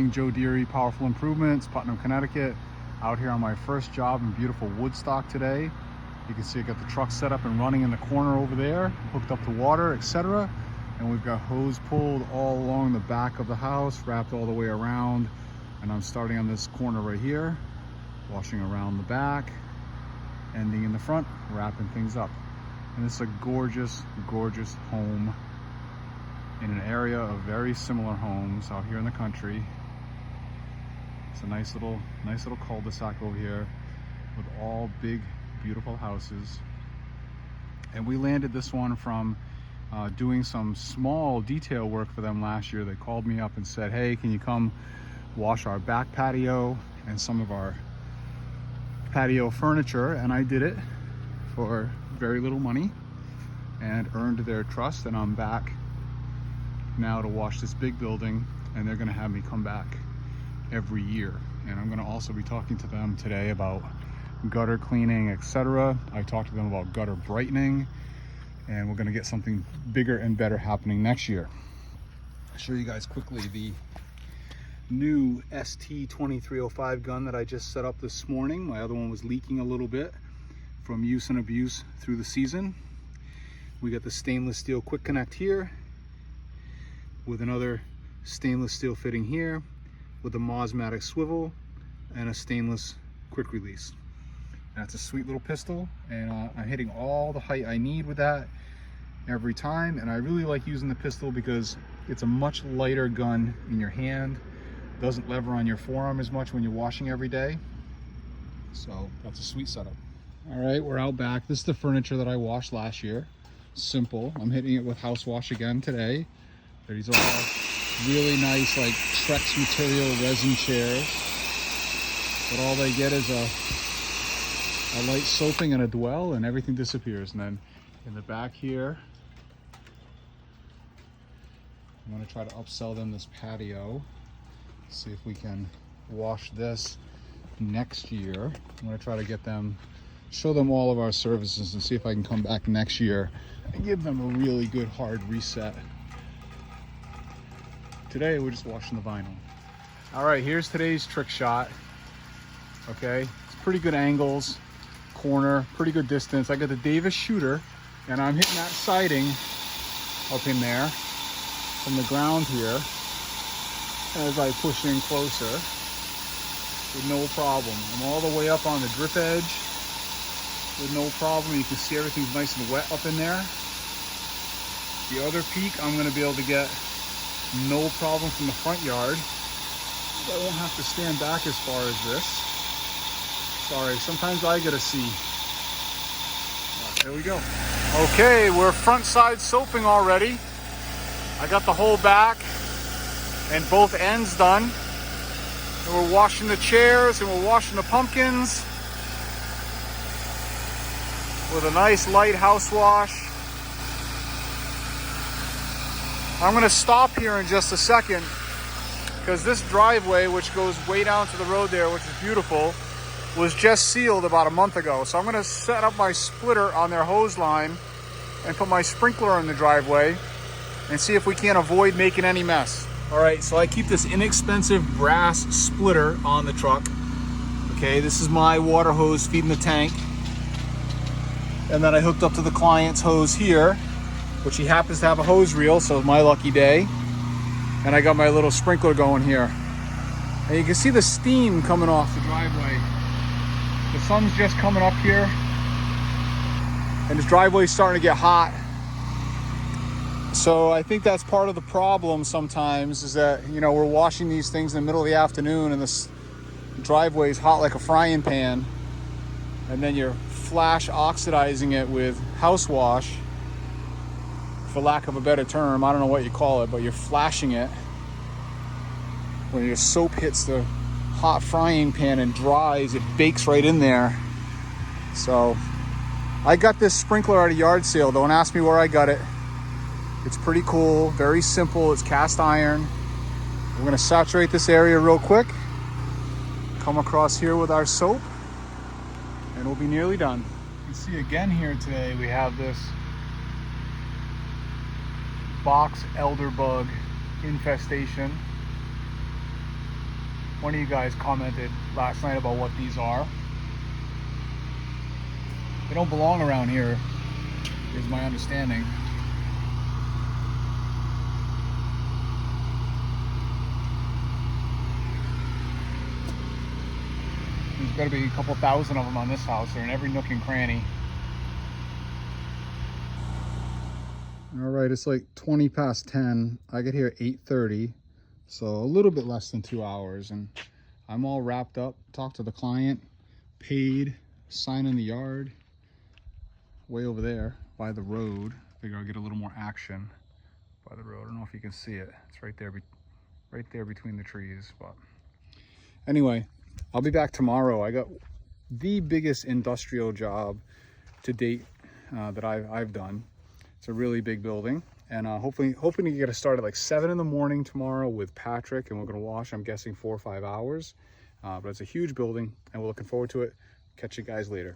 morning, Joe Deary, Powerful Improvements, Putnam, Connecticut. Out here on my first job in beautiful Woodstock today. You can see I got the truck set up and running in the corner over there, hooked up to water, etc. And we've got hose pulled all along the back of the house, wrapped all the way around. And I'm starting on this corner right here, washing around the back, ending in the front, wrapping things up. And it's a gorgeous, gorgeous home in an area of very similar homes out here in the country. It's a nice little cul-de-sac over here with all big, beautiful houses. And we landed this one from doing some small detail work for them last year. They called me up and said, hey, can you come wash our back patio and some of our patio furniture? And I did it for very little money and earned their trust, and I'm back now to wash this big building, and they're going to have me come back every year. And I'm going to also be talking to them today about gutter cleaning, etc. I talked to them about gutter brightening, and we're going to get something bigger and better happening next year. I'll show you guys quickly the new ST2305 gun that I just set up this morning. My other one was leaking a little bit from use and abuse through the season. We got the stainless steel quick connect here with another stainless steel fitting here with a Mosmatic swivel and a stainless quick release. That's a sweet little pistol, and I'm hitting all the height I need with that every time. And I really like using the pistol because it's a much lighter gun in your hand. Doesn't lever on your forearm as much when you're washing every day. So that's a sweet setup. All right, we're out back. This is the furniture that I washed last year. Simple. I'm hitting it with house wash again today. These are all really nice, like Trex material resin chairs. But all they get is a light soaping and a dwell, and everything disappears. And then in the back here, I'm going to try to upsell them this patio. See if we can wash this next year. I'm going to try to get them, show them all of our services, and see if I can come back next year and give them a really good hard reset. Today we're just washing the vinyl. All right, here's today's trick shot. Okay, it's pretty good angles, corner, pretty good distance. I got the Davis shooter, and I'm hitting that siding up in there from the ground here as I push in closer with no problem. I'm all the way up on the drip edge with no problem. You can see everything's nice and wet up in there. The other peak I'm going to be able to get no problem from the front yard. I won't have to stand back as far as this. Sorry, sometimes I get a C. There we go. Okay, we're front side soaping already. I got the whole back and both ends done. And we're washing the chairs and we're washing the pumpkins with a nice light house wash. I'm going to stop here in just a second because this driveway, which goes way down to the road there, which is beautiful, was just sealed about a month ago. So I'm going to set up my splitter on their hose line and put my sprinkler in the driveway and see if we can't avoid making any mess. All right, so I keep this inexpensive brass splitter on the truck. Okay, this is my water hose feeding the tank. And then I hooked up to the client's hose here, which he happens to have a hose reel, so it's my lucky day. And I got my little sprinkler going here. And you can see the steam coming off the driveway. The sun's just coming up here, and this driveway's starting to get hot. So I think that's part of the problem sometimes, is that, you know, we're washing these things in the middle of the afternoon and this driveway is hot like a frying pan, and then you're flash oxidizing it with house wash, for lack of a better term. I don't know what you call it, but you're flashing it when your soap hits the hot frying pan and dries. It bakes right in there. So I got this sprinkler at a yard sale. Don't ask me where I got it. It's pretty cool, very simple. It's cast iron. We're going to saturate this area real quick, come across here with our soap, and we'll be nearly done. You can see again here today we have this box elder bug infestation. One of you guys commented last night about what these are. They don't belong around here, is my understanding. There's got to be a couple thousand of them on this house. They're in every nook and cranny. All right, it's like 20 past 10. I get here at 8:30, so a little bit less than 2 hours, and I'm all wrapped up. Talked to the client, paid, sign in the yard, way over there by the road. Figure I'll get a little more action by the road. I don't know if you can see it. It's right there between the trees. But anyway, I'll be back tomorrow. I got the biggest industrial job to date that I've done. It's a really big building, and hoping to get it started like 7 in the morning tomorrow with Patrick, and we're gonna wash, I'm guessing 4 or 5 hours. But it's a huge building, and we're looking forward to it. Catch you guys later.